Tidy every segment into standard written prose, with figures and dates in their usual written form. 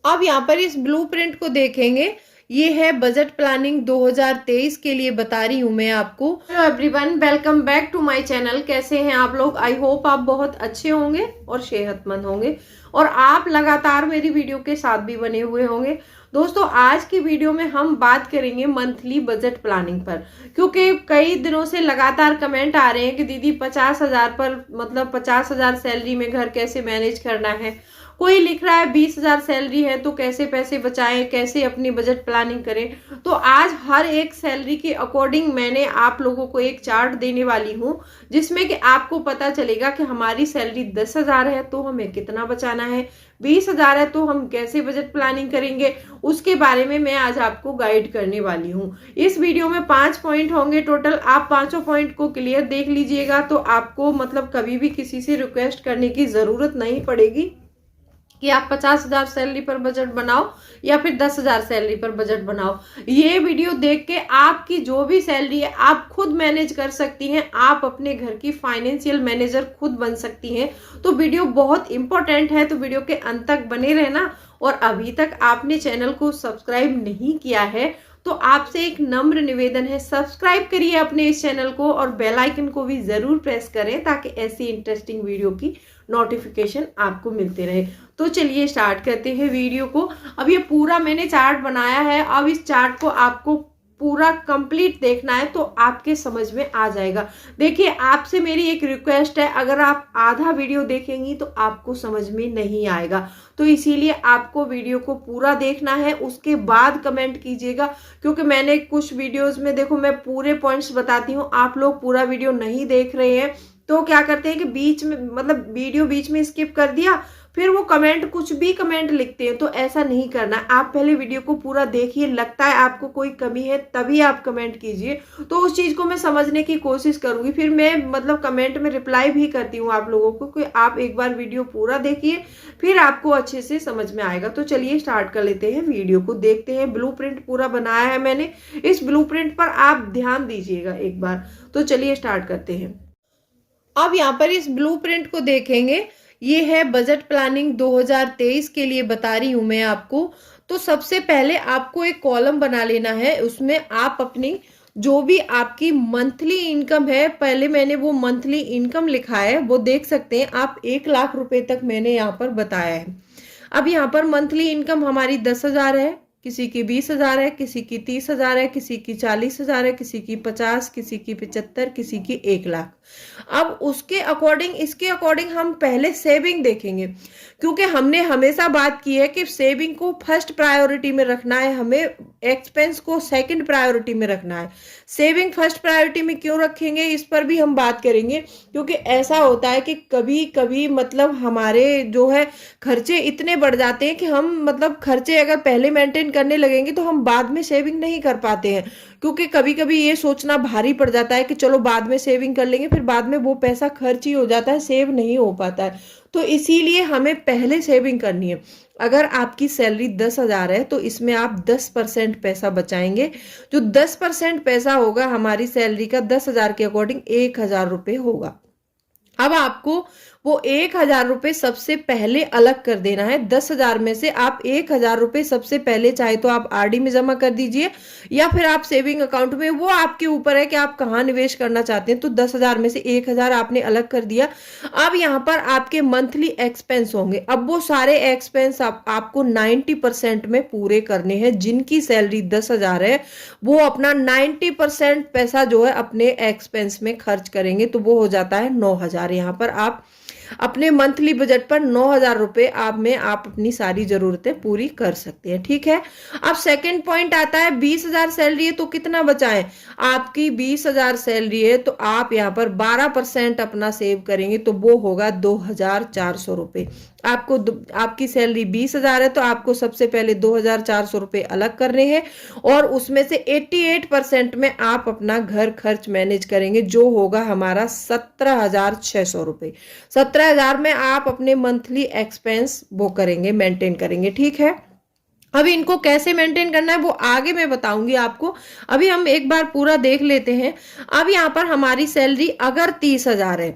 अब यहाँ पर इस ब्लूप्रिंट को देखेंगे। ये है बजट प्लानिंग 2023 के लिए बता रही हूँ मैं आपको। Hello everyone, welcome back to my channel. कैसे हैं आप लोग? आई होप आप बहुत अच्छे होंगे और सेहतमंद होंगे और आप लगातार मेरी वीडियो के साथ भी बने हुए होंगे। दोस्तों, आज की वीडियो में हम बात करेंगे मंथली बजट प्लानिंग पर, क्योंकि कई दिनों से लगातार कमेंट आ रहे हैं कि दीदी 50,000 पर, मतलब 50,000 सैलरी में घर कैसे मैनेज करना है। कोई लिख रहा है 20,000 सैलरी है तो कैसे पैसे बचाएं, कैसे अपनी बजट प्लानिंग करें। तो आज हर एक सैलरी के अकॉर्डिंग मैंने आप लोगों को एक चार्ट देने वाली हूं, जिसमें कि आपको पता चलेगा कि हमारी सैलरी 10,000 है तो हमें कितना बचाना है, 20,000 है तो हम कैसे बजट प्लानिंग करेंगे, उसके बारे में मैं आज आपको गाइड करने वाली हूँ। इस वीडियो में 5 पॉइंट होंगे टोटल। आप पांचों पॉइंट को क्लियर देख लीजिएगा तो आपको मतलब कभी भी किसी से रिक्वेस्ट करने की जरूरत नहीं पड़ेगी कि आप 50,000 सैलरी पर बजट बनाओ या फिर 10,000 सैलरी पर बजट बनाओ। ये वीडियो देख के आपकी जो भी सैलरी है आप खुद मैनेज कर सकती हैं। आप अपने घर की फाइनेंशियल मैनेजर खुद बन सकती हैं। तो वीडियो बहुत इंपॉर्टेंट है, तो वीडियो के अंत तक बने रहना। और अभी तक आपने चैनल को सब्सक्राइब नहीं किया है तो आपसे एक नम्र निवेदन है, सब्सक्राइब करिए अपने इस चैनल को और बेल आइकन को भी जरूर प्रेस करें ताकि ऐसी इंटरेस्टिंग वीडियो की नोटिफिकेशन आपको मिलते रहे। तो चलिए स्टार्ट करते हैं वीडियो को। अब ये पूरा मैंने चार्ट बनाया है। अब इस चार्ट को आपको पूरा कंप्लीट देखना है तो आपके समझ में आ जाएगा। देखिए, आपसे मेरी एक रिक्वेस्ट है, अगर आप आधा वीडियो देखेंगी तो आपको समझ में नहीं आएगा, तो इसीलिए आपको वीडियो को पूरा देखना है, उसके बाद कमेंट कीजिएगा। क्योंकि मैंने कुछ वीडियोस में देखो मैं पूरे पॉइंट्स बताती हूँ, आप लोग पूरा वीडियो नहीं देख रहे हैं तो क्या करते हैं कि बीच में मतलब वीडियो बीच में स्किप कर दिया, फिर वो कमेंट कुछ भी कमेंट लिखते हैं। तो ऐसा नहीं करना, आप पहले वीडियो को पूरा देखिए, लगता है आपको कोई कमी है तभी आप कमेंट कीजिए, तो उस चीज को मैं समझने की कोशिश करूंगी। फिर मैं मतलब कमेंट में रिप्लाई भी करती हूँ आप लोगों को कि आप एक बार वीडियो पूरा देखिए, फिर आपको अच्छे से समझ में आएगा। तो चलिए स्टार्ट कर लेते हैं, वीडियो को देखते हैं। ब्लूप्रिंट पूरा बनाया है मैंने, इस ब्लूप्रिंट पर आप ध्यान दीजिएगा एक बार। तो चलिए स्टार्ट करते हैं। अब यहाँ पर इस ब्लूप्रिंट को देखेंगे। ये है बजट प्लानिंग 2023 के लिए बता रही हूं मैं आपको। तो सबसे पहले आपको एक कॉलम बना लेना है, उसमें आप अपनी जो भी आपकी मंथली इनकम है, पहले मैंने वो मंथली इनकम लिखा है वो देख सकते हैं आप। 1 लाख रुपए तक मैंने यहाँ पर बताया है। अब यहाँ पर मंथली इनकम हमारी 10,000 है, किसी की 20,000 है, किसी की 30,000 है, किसी की 40,000 है, किसी की 50, किसी की 75, किसी की 1 लाख। अब उसके अकॉर्डिंग, इसके अकॉर्डिंग हम पहले सेविंग देखेंगे, क्योंकि हमने हमेशा बात की है कि सेविंग को फर्स्ट प्रायोरिटी में रखना है, हमें एक्सपेंस को सेकंड प्रायोरिटी में रखना है। सेविंग फर्स्ट प्रायोरिटी में क्यों रखेंगे इस पर भी हम बात करेंगे, क्योंकि ऐसा होता है कि कभी कभी मतलब हमारे जो है खर्चे इतने बढ़ जाते हैं कि हम मतलब खर्चे अगर पहले मेंटेन करने लगेंगे तो हम बाद में सेविंग नहीं कर पाते हैं। क्योंकि कभी कभी ये सोचना भारी पड़ जाता है कि चलो बाद में सेविंग कर लेंगे, फिर बाद में वो पैसा खर्च ही हो जाता है, सेव नहीं हो पाता है। तो इसीलिए हमें पहले सेविंग करनी है। अगर आपकी सैलरी 10,000 है तो इसमें आप 10% पैसा बचाएंगे। जो 10% पैसा होगा हमारी सैलरी का, 10,000 के अकॉर्डिंग 1,000 रुपये होगा। अब आपको वो 1,000 रुपये सबसे पहले अलग कर देना है। 10,000 में से आप 1,000 रुपये सबसे पहले चाहे तो आप आरडी में जमा कर दीजिए या फिर आप सेविंग अकाउंट में, वो आपके ऊपर है कि आप कहाँ निवेश करना चाहते हैं। तो 10,000 में से 1,000 आपने अलग कर दिया। अब यहाँ पर आपके मंथली एक्सपेंस होंगे। अब वो सारे एक्सपेंस आपको 90% में पूरे करने हैं। जिनकी सैलरी 10,000 है वो अपना 90% पैसा जो है अपने एक्सपेंस में खर्च करेंगे, तो वो हो जाता है 9,000। यहाँ पर आप अपने मंथली बजट पर 9,000 रुपए आप अपनी सारी जरूरतें पूरी कर सकते हैं। ठीक है। अब सेकंड पॉइंट आता है 20,000 सैलरी है तो कितना बचाएं। आपकी 20,000 सैलरी है तो आप यहाँ पर 12% अपना सेव करेंगे, तो वो होगा 2,400 रुपये। आपको आपकी सैलरी 20,000 है तो आपको सबसे पहले 2,400 रुपये अलग करने हैं और उसमें से 88% में आप अपना घर खर्च मैनेज करेंगे, जो होगा हमारा 17,600 रुपये। 17,000 में आप अपने मंथली एक्सपेंस वो करेंगे, मेंटेन करेंगे। ठीक है। अभी इनको कैसे मेंटेन करना है वो आगे मैं बताऊंगी आपको। अभी हम एक बार पूरा देख लेते हैं। अब यहाँ पर हमारी सैलरी अगर 30,000 है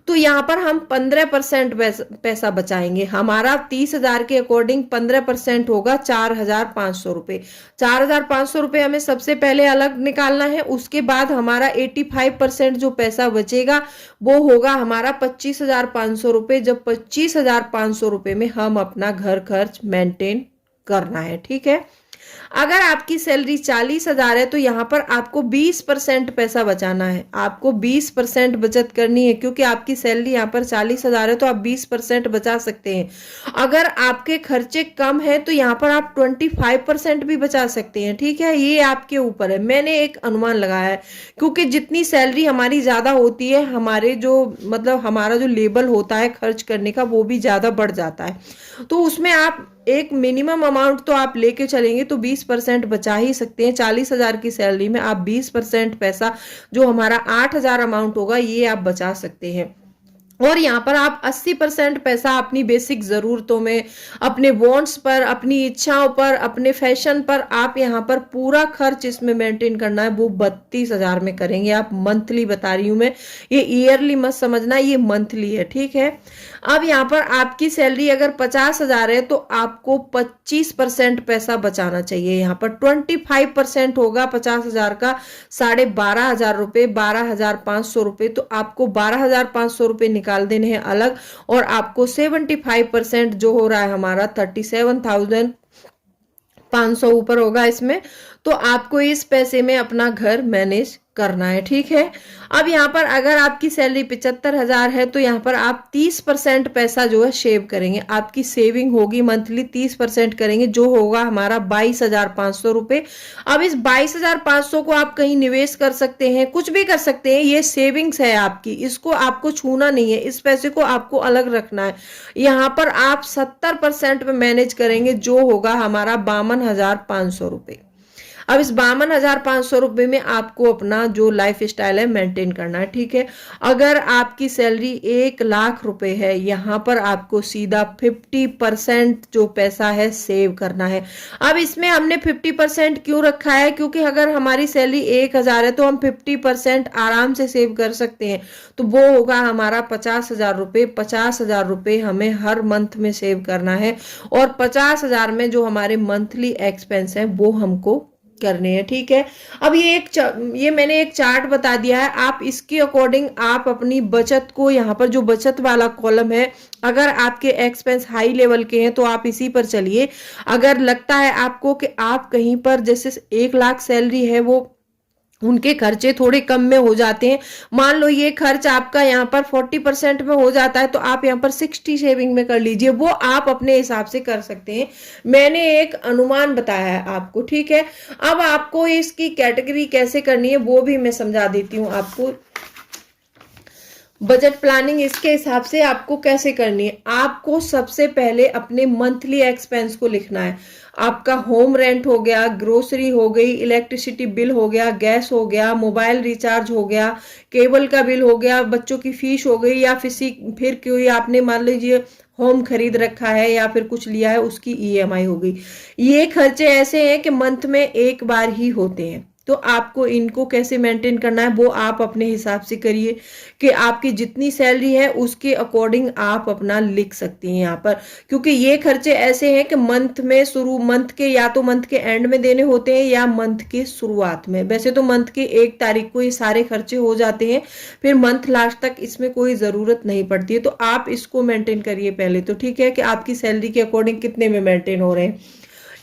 तो यहाँ पर हम 15% पैसा बचाएंगे। हमारा 30,000 के अकॉर्डिंग 15% होगा 4,500 रुपये। 4,500 रुपये हमें सबसे पहले अलग निकालना है। उसके बाद हमारा 85% जो पैसा बचेगा वो होगा हमारा 25,500 रुपये। जब 25,500 रुपये में हम अपना घर खर्च मेंटेन करना है, ठीक है। अगर आपकी सैलरी 40,000 है तो यहाँ पर आपको 20% पैसा बचाना है। आपको 20% बचत करनी है, क्योंकि आपकी सैलरी यहाँ पर 40,000 है तो आप 20% बचा सकते हैं। अगर आपके खर्चे कम है तो यहाँ पर आप 25% भी बचा सकते हैं, ठीक है। ये आपके ऊपर है। मैंने एक अनुमान लगाया है, क्योंकि जितनी सैलरी हमारी ज्यादा होती है, हमारे जो मतलब हमारा जो लेवल होता है खर्च करने का वो भी ज्यादा बढ़ जाता है। तो उसमें आप एक मिनिमम अमाउंट तो आप लेके चलेंगे तो 20% बचा ही सकते हैं। 40,000 की सैलरी में आप 20% पैसा, जो हमारा 8,000 अमाउंट होगा, ये आप बचा सकते हैं। और यहाँ पर आप 80% पैसा अपनी बेसिक जरूरतों में, अपने वांट्स पर, अपनी इच्छाओं पर, अपने फैशन पर आप यहाँ पर पूरा खर्च इसमें मेंटेन करना है। वो 32,000 में करेंगे आप। मंथली बता रही हूं मैं, ये ईयरली मत समझना, ये मंथली है, ठीक है। अब यहाँ पर आपकी सैलरी अगर 50,000 है तो आपको 25% पैसा बचाना चाहिए। यहाँ पर 25% होगा 50,000 का 12,500 रुपये, 12,500 रुपये। तो आपको 12,500 रुपये निकाल देने हैं अलग, और आपको 75% जो हो रहा है हमारा 37,500 ऊपर होगा इसमें। तो आपको इस पैसे में अपना घर मैनेज करना है, ठीक है। अब यहाँ पर अगर आपकी सैलरी 75,000 है तो यहाँ पर आप 30% पैसा जो है सेव करेंगे। आपकी सेविंग होगी मंथली 30% करेंगे, जो होगा हमारा 22,500 रुपये। अब इस 22,500 को आप कहीं निवेश कर सकते हैं, कुछ भी कर सकते हैं। ये सेविंग्स है आपकी, इसको आपको छूना नहीं है। इस पैसे को आपको अलग रखना है। यहाँ पर आप 70% में मैनेज करेंगे, जो होगा हमारा 52,500 रुपये। अब इस 52,500 रुपये में आपको अपना जो लाइफ स्टाइल है मेंटेन करना है, ठीक है। अगर आपकी सैलरी 1,00,000 रुपए है, यहाँ पर आपको सीधा 50% जो पैसा है सेव करना है। अब इसमें हमने 50% क्यों रखा है, क्योंकि अगर हमारी सैलरी 1,000 है तो हम 50% आराम से सेव कर सकते हैं। तो वो होगा हमारा 50,000 रुपये। 50,000 रुपये हमें हर मंथ में सेव करना है, और 50,000 में जो हमारे मंथली एक्सपेंस है वो हमको करने हैं, ठीक है। अब ये मैंने एक चार्ट बता दिया है। आप इसके अकॉर्डिंग आप अपनी बचत को, यहाँ पर जो बचत वाला कॉलम है, अगर आपके एक्सपेंस हाई लेवल के हैं तो आप इसी पर चलिए। अगर लगता है आपको कि आप कहीं पर, जैसे 1,00,000 सैलरी है, वो उनके खर्चे थोड़े कम में हो जाते हैं, मान लो ये खर्च आपका यहाँ पर 40% में हो जाता है, तो आप यहाँ पर 60 सेविंग में कर लीजिए। वो आप अपने हिसाब से कर सकते हैं। मैंने एक अनुमान बताया है आपको, ठीक है। अब आपको इसकी कैटेगरी कैसे करनी है वो भी मैं समझा देती हूँ आपको। बजट प्लानिंग इसके हिसाब से आपको कैसे करनी है। आपको सबसे पहले अपने मंथली एक्सपेंस को लिखना है। आपका होम रेंट हो गया, ग्रोसरी हो गई, इलेक्ट्रिसिटी बिल हो गया, गैस हो गया, मोबाइल रिचार्ज हो गया, केबल का बिल हो गया, बच्चों की फीस हो गई, या फिर कोई आपने मान लीजिए होम खरीद रखा है या फिर कुछ लिया है, उसकी ईएमआई हो गई। ये खर्चे ऐसे हैं कि मंथ में एक बार ही होते हैं। तो आपको इनको कैसे मेंटेन करना है वो आप अपने हिसाब से करिए, कि आपकी जितनी सैलरी है उसके अकॉर्डिंग आप अपना लिख सकती हैं यहाँ पर। क्योंकि ये खर्चे ऐसे हैं कि मंथ के या तो मंथ के एंड में देने होते हैं या मंथ के शुरुआत में। वैसे तो मंथ के 1 तारीख को ये सारे खर्चे हो जाते हैं, फिर मंथ लास्ट तक इसमें कोई जरूरत नहीं पड़ती है। तो आप इसको मेंटेन करिए पहले तो, ठीक है, कि आपकी सैलरी के अकॉर्डिंग कितने में मेंटेन हो रहे हैं,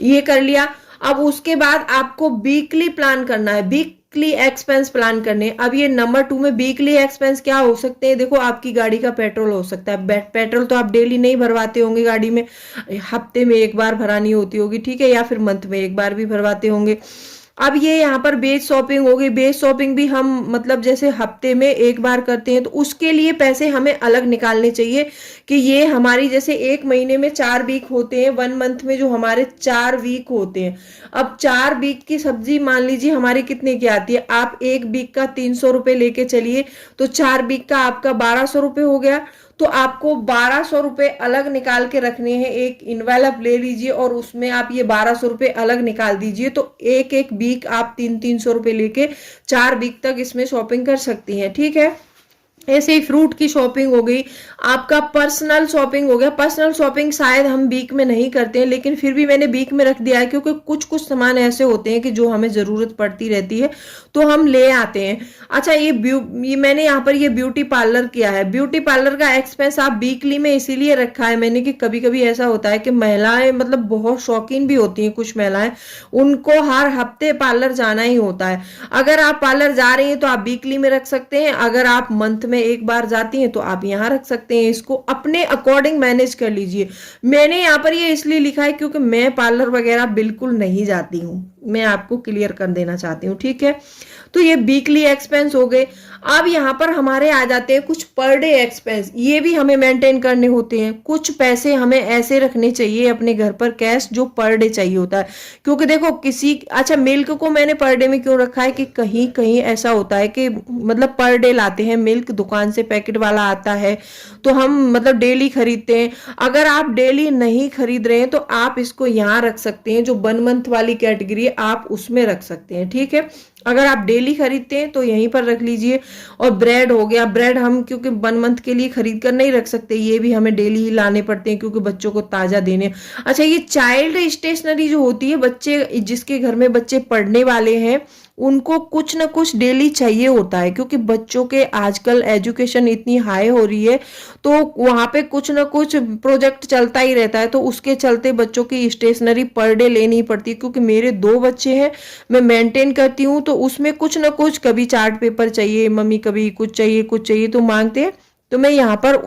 ये कर लिया। अब उसके बाद आपको वीकली प्लान करना है, वीकली एक्सपेंस प्लान करने। अब ये नंबर 2 में वीकली एक्सपेंस क्या हो सकते हैं। देखो, आपकी गाड़ी का पेट्रोल हो सकता है। पेट्रोल तो आप डेली नहीं भरवाते होंगे गाड़ी में, हफ्ते में एक बार भरानी होती होगी, ठीक है, या फिर मंथ में एक बार भी भरवाते होंगे। अब ये यहाँ पर बेस शॉपिंग हो गई। बेस शॉपिंग भी हम मतलब जैसे हफ्ते में एक बार करते हैं, तो उसके लिए पैसे हमें अलग निकालने चाहिए, कि ये हमारी जैसे 1 महीने में 4 वीक होते हैं, 1 मंथ में जो हमारे 4 वीक होते हैं। अब 4 वीक की सब्जी मान लीजिए हमारी कितने की आती है। आप 1 वीक का 300 रुपये लेके चलिए, तो 4 वीक का आपका 1,200 रुपये हो गया। तो आपको 1,200 रुपये अलग निकाल के रखने हैं। एक इन्वेलप ले लीजिए और उसमें आप ये 1,200 रुपये अलग निकाल दीजिए। तो एक वीक आप 300 रुपये लेके 4 वीक तक इसमें शॉपिंग कर सकती हैं, ठीक है। ऐसे ही फ्रूट की शॉपिंग हो गई, आपका पर्सनल शॉपिंग हो गया। पर्सनल शॉपिंग शायद हम वीक में नहीं करते हैं, लेकिन फिर भी मैंने वीक में रख दिया है, क्योंकि कुछ कुछ सामान ऐसे होते हैं कि जो हमें जरूरत पड़ती रहती है तो हम ले आते हैं। अच्छा, ये मैंने यहाँ पर ये ब्यूटी पार्लर किया है। ब्यूटी पार्लर का एक्सपेंस आप वीकली में इसीलिए रखा है मैंने कि कभी कभी ऐसा होता है कि महिलाएं मतलब बहुत शौकीन भी होती हैं, कुछ महिलाएं, उनको हर हफ्ते पार्लर जाना ही होता है। अगर आप पार्लर जा रही हैं तो आप वीकली में रख सकते हैं, अगर आप मंथ में एक बार जाती हैं तो आप यहाँ रख सकते हैं। इसको अपने अकॉर्डिंग मैनेज कर लीजिए। मैंने यहाँ पर ये इसलिए लिखा है क्योंकि मैं पार्लर वगैरह बिल्कुल नहीं जाती हूँ, मैं आपको क्लियर कर देना चाहती हूँ, ठीक है। तो ये वीकली एक्सपेंस हो गए। अब यहाँ पर हमारे आ जाते हैं कुछ पर डे एक्सपेंस, ये भी हमें मेंटेन करने होते हैं। कुछ पैसे हमें ऐसे रखने चाहिए अपने घर पर कैश, जो पर डे चाहिए होता है। क्योंकि देखो अच्छा, मिल्क को मैंने पर डे में क्यों रखा है कि कहीं कहीं ऐसा होता है कि मतलब पर डे लाते हैं मिल्क, दुकान से पैकेट वाला आता है तो हम मतलब डेली खरीदते हैं। अगर आप डेली नहीं खरीद रहे हैं तो आप इसको यहाँ रख सकते हैं, जो 1 मंथ वाली कैटेगरी है आप उसमें रख सकते हैं, ठीक है। अगर आप डेली खरीदते हैं तो यहीं पर रख लीजिए। और ब्रेड हो गया, ब्रेड हम क्योंकि 1 मंथ के लिए खरीद कर नहीं रख सकते, ये भी हमें डेली ही लाने पड़ते हैं क्योंकि बच्चों को ताजा देने। अच्छा, ये चाइल्ड स्टेशनरी जो होती है, बच्चे जिसके घर में बच्चे पढ़ने वाले हैं उनको कुछ ना कुछ डेली चाहिए होता है, क्योंकि बच्चों के आजकल एजुकेशन इतनी हाई हो रही है तो वहां पे कुछ ना कुछ प्रोजेक्ट चलता ही रहता है, तो उसके चलते बच्चों की स्टेशनरी पर डे लेनी पड़ती है। क्योंकि मेरे 2 बच्चे हैं, मैं मेंटेन करती हूँ, तो उसमें कुछ ना कुछ, कभी चार्ट पेपर चाहिए मम्मी, कभी कुछ चाहिए तो मांगते हैं। तो मैं यहाँ पर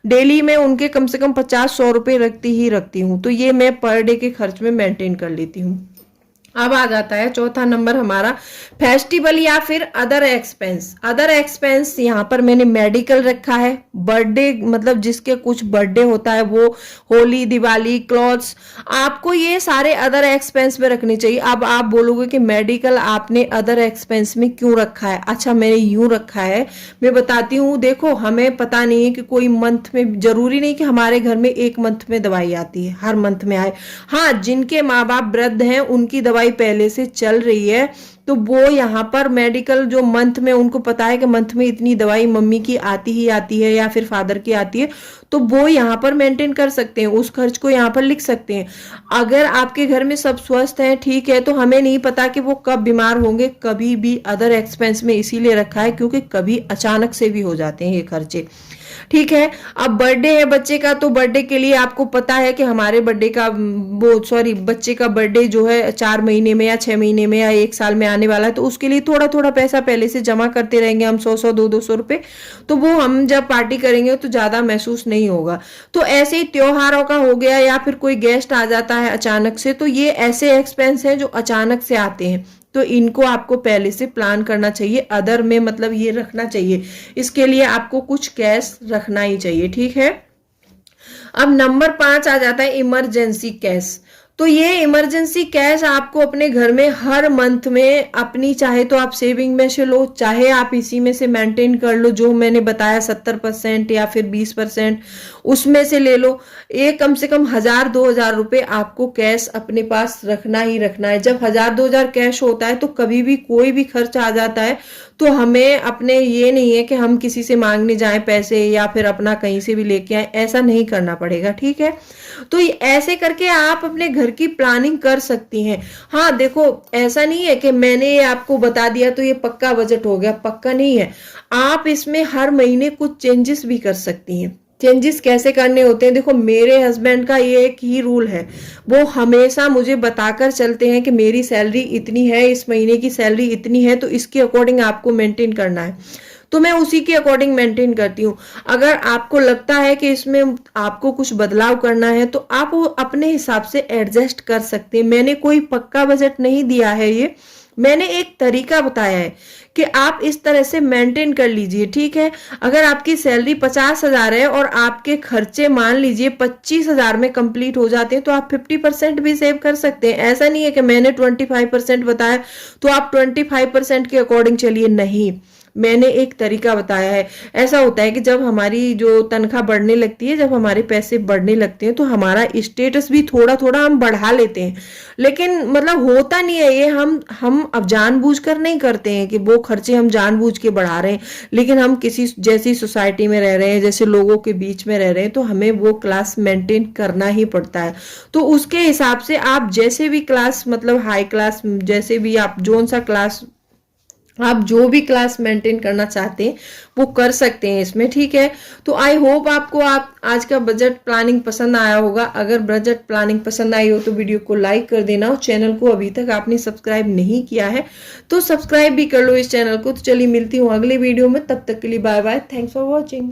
डेली में उनके कम से कम 50-100 रुपए रखती हूँ, तो ये मैं पर डे के खर्च में मेंटेन कर लेती हूँ। अब आ जाता है चौथा नंबर हमारा, फेस्टिवल या फिर अदर एक्सपेंस। अदर एक्सपेंस यहाँ पर मैंने मेडिकल रखा है, बर्थडे मतलब जिसके कुछ बर्थडे होता है वो, होली, दिवाली, क्लॉथ्स, आपको ये सारे अदर एक्सपेंस में रखने चाहिए। अब आप बोलोगे कि मेडिकल आपने अदर एक्सपेंस में क्यों रखा है? अच्छा, मैंने यूं रखा है, मैं बताती हूँ। देखो, हमें पता नहीं है कि कोई मंथ में, जरूरी नहीं कि हमारे घर में एक मंथ में दवाई आती है, हर मंथ में आए। हाँ, जिनके माँ बाप वृद्ध हैं उनकी दवाई पहले से चल रही है तो वो यहाँ पर मेडिकल जो मंथ में, उनको पता है कि मंथ में इतनी दवाई मम्मी की आती ही आती है या फिर फादर की आती है, तो वो यहाँ पर मेंटेन कर सकते हैं, उस खर्च को यहाँ पर लिख सकते हैं। अगर आपके घर में सब स्वस्थ हैं, ठीक है, तो हमें नहीं पता कि वो कब बीमार होंगे। कभी भी अदर एक्सपेंस में इसीलिए रखा है क्योंकि कभी अचानक से भी हो जाते हैं ये खर्चे, ठीक है। अब बर्थडे है बच्चे का, तो बर्थडे के लिए आपको पता है कि हमारे बच्चे का बर्थडे जो है 4 महीने में या 6 महीने में या 1 साल में आने वाला है, तो उसके लिए थोड़ा थोड़ा पैसा पहले से जमा करते रहेंगे हम, 100-100, 200-200 रुपए, तो वो हम जब पार्टी करेंगे तो ज्यादा महसूस नहीं होगा। तो ऐसे ही त्योहारों का हो गया या फिर कोई गेस्ट आ जाता है अचानक से, तो ये ऐसे एक्सपेंस हैं जो अचानक से आते हैं, तो इनको आपको पहले से प्लान करना चाहिए। अदर में मतलब ये रखना चाहिए, इसके लिए आपको कुछ कैश रखना ही चाहिए, ठीक है। अब नंबर 5 आ जाता है इमरजेंसी कैश। तो ये इमरजेंसी कैश आपको अपने घर में हर मंथ में अपनी, चाहे तो आप सेविंग में से लो, चाहे आप इसी में से मेंटेन कर लो, जो मैंने बताया 70% या फिर 20% उसमें से ले लो। ये कम से कम 1000-2000 रुपए आपको कैश अपने पास रखना ही रखना है। जब 1000-2000 कैश होता है तो कभी भी कोई भी खर्च आ जाता है तो हमें अपने, ये नहीं है कि हम किसी से मांगने जाएं पैसे या फिर अपना कहीं से भी लेके आए, ऐसा नहीं करना पड़ेगा, ठीक है। तो ऐसे करके आप अपने घर की प्लानिंग कर सकती हैं। हाँ देखो, ऐसा नहीं है कि मैंने ये आपको बता दिया तो ये पक्का बजट हो गया, पक्का नहीं है। आप इसमें हर महीने कुछ चेंजेस भी कर सकती हैं। चेंजेस कैसे करने होते हैं? देखो, मेरे हस्बैंड का ये एक ही रूल है, वो हमेशा मुझे बताकर चलते हैं कि मेरी सैलरी इतनी है, इस महीने की सैलरी इतनी है, तो इसके अकॉर्डिंग आपको मेंटेन करना है। तो मैं उसी के अकॉर्डिंग मेंटेन करती हूँ। अगर आपको लगता है कि इसमें आपको कुछ बदलाव करना है तो आप वो अपने हिसाब से एडजस्ट कर सकते हैं। मैंने कोई पक्का बजट नहीं दिया है, ये मैंने एक तरीका बताया है कि आप इस तरह से मेंटेन कर लीजिए, ठीक है। अगर आपकी सैलरी 50,000 है और आपके खर्चे मान लीजिए 25,000 में कंप्लीट हो जाते हैं, तो आप 50% भी सेव कर सकते हैं। ऐसा नहीं है कि मैंने 25% बताया तो आप 25% के अकॉर्डिंग चलिए, नहीं। मैंने एक तरीका बताया है। ऐसा होता है कि जब हमारी जो तनख्वाह बढ़ने लगती है, जब हमारे पैसे बढ़ने लगते हैं, तो हमारा स्टेटस भी थोड़ा थोड़ा हम बढ़ा लेते हैं, लेकिन मतलब होता नहीं है ये। हम अब जानबूझकर नहीं करते हैं कि वो खर्चे हम जानबूझ के बढ़ा रहे हैं, लेकिन हम किसी जैसी सोसाइटी में रह रहे हैं, जैसे लोगों के बीच में रह रहे हैं, तो हमें वो क्लास मेंटेन करना ही पड़ता है। तो उसके हिसाब से आप जैसे भी क्लास, मतलब हाई क्लास, जैसे भी आप जोन सा क्लास, आप जो भी क्लास मेंटेन करना चाहते हैं वो कर सकते हैं इसमें, ठीक है। तो आई होप आपको आज का बजट प्लानिंग पसंद आया होगा। अगर बजट प्लानिंग पसंद आई हो तो वीडियो को लाइक कर देना, और चैनल को अभी तक आपने सब्सक्राइब नहीं किया है तो सब्सक्राइब भी कर लो इस चैनल को। तो चलिए मिलती हूँ अगले वीडियो में, तब तक के लिए bye bye, thanks for watching.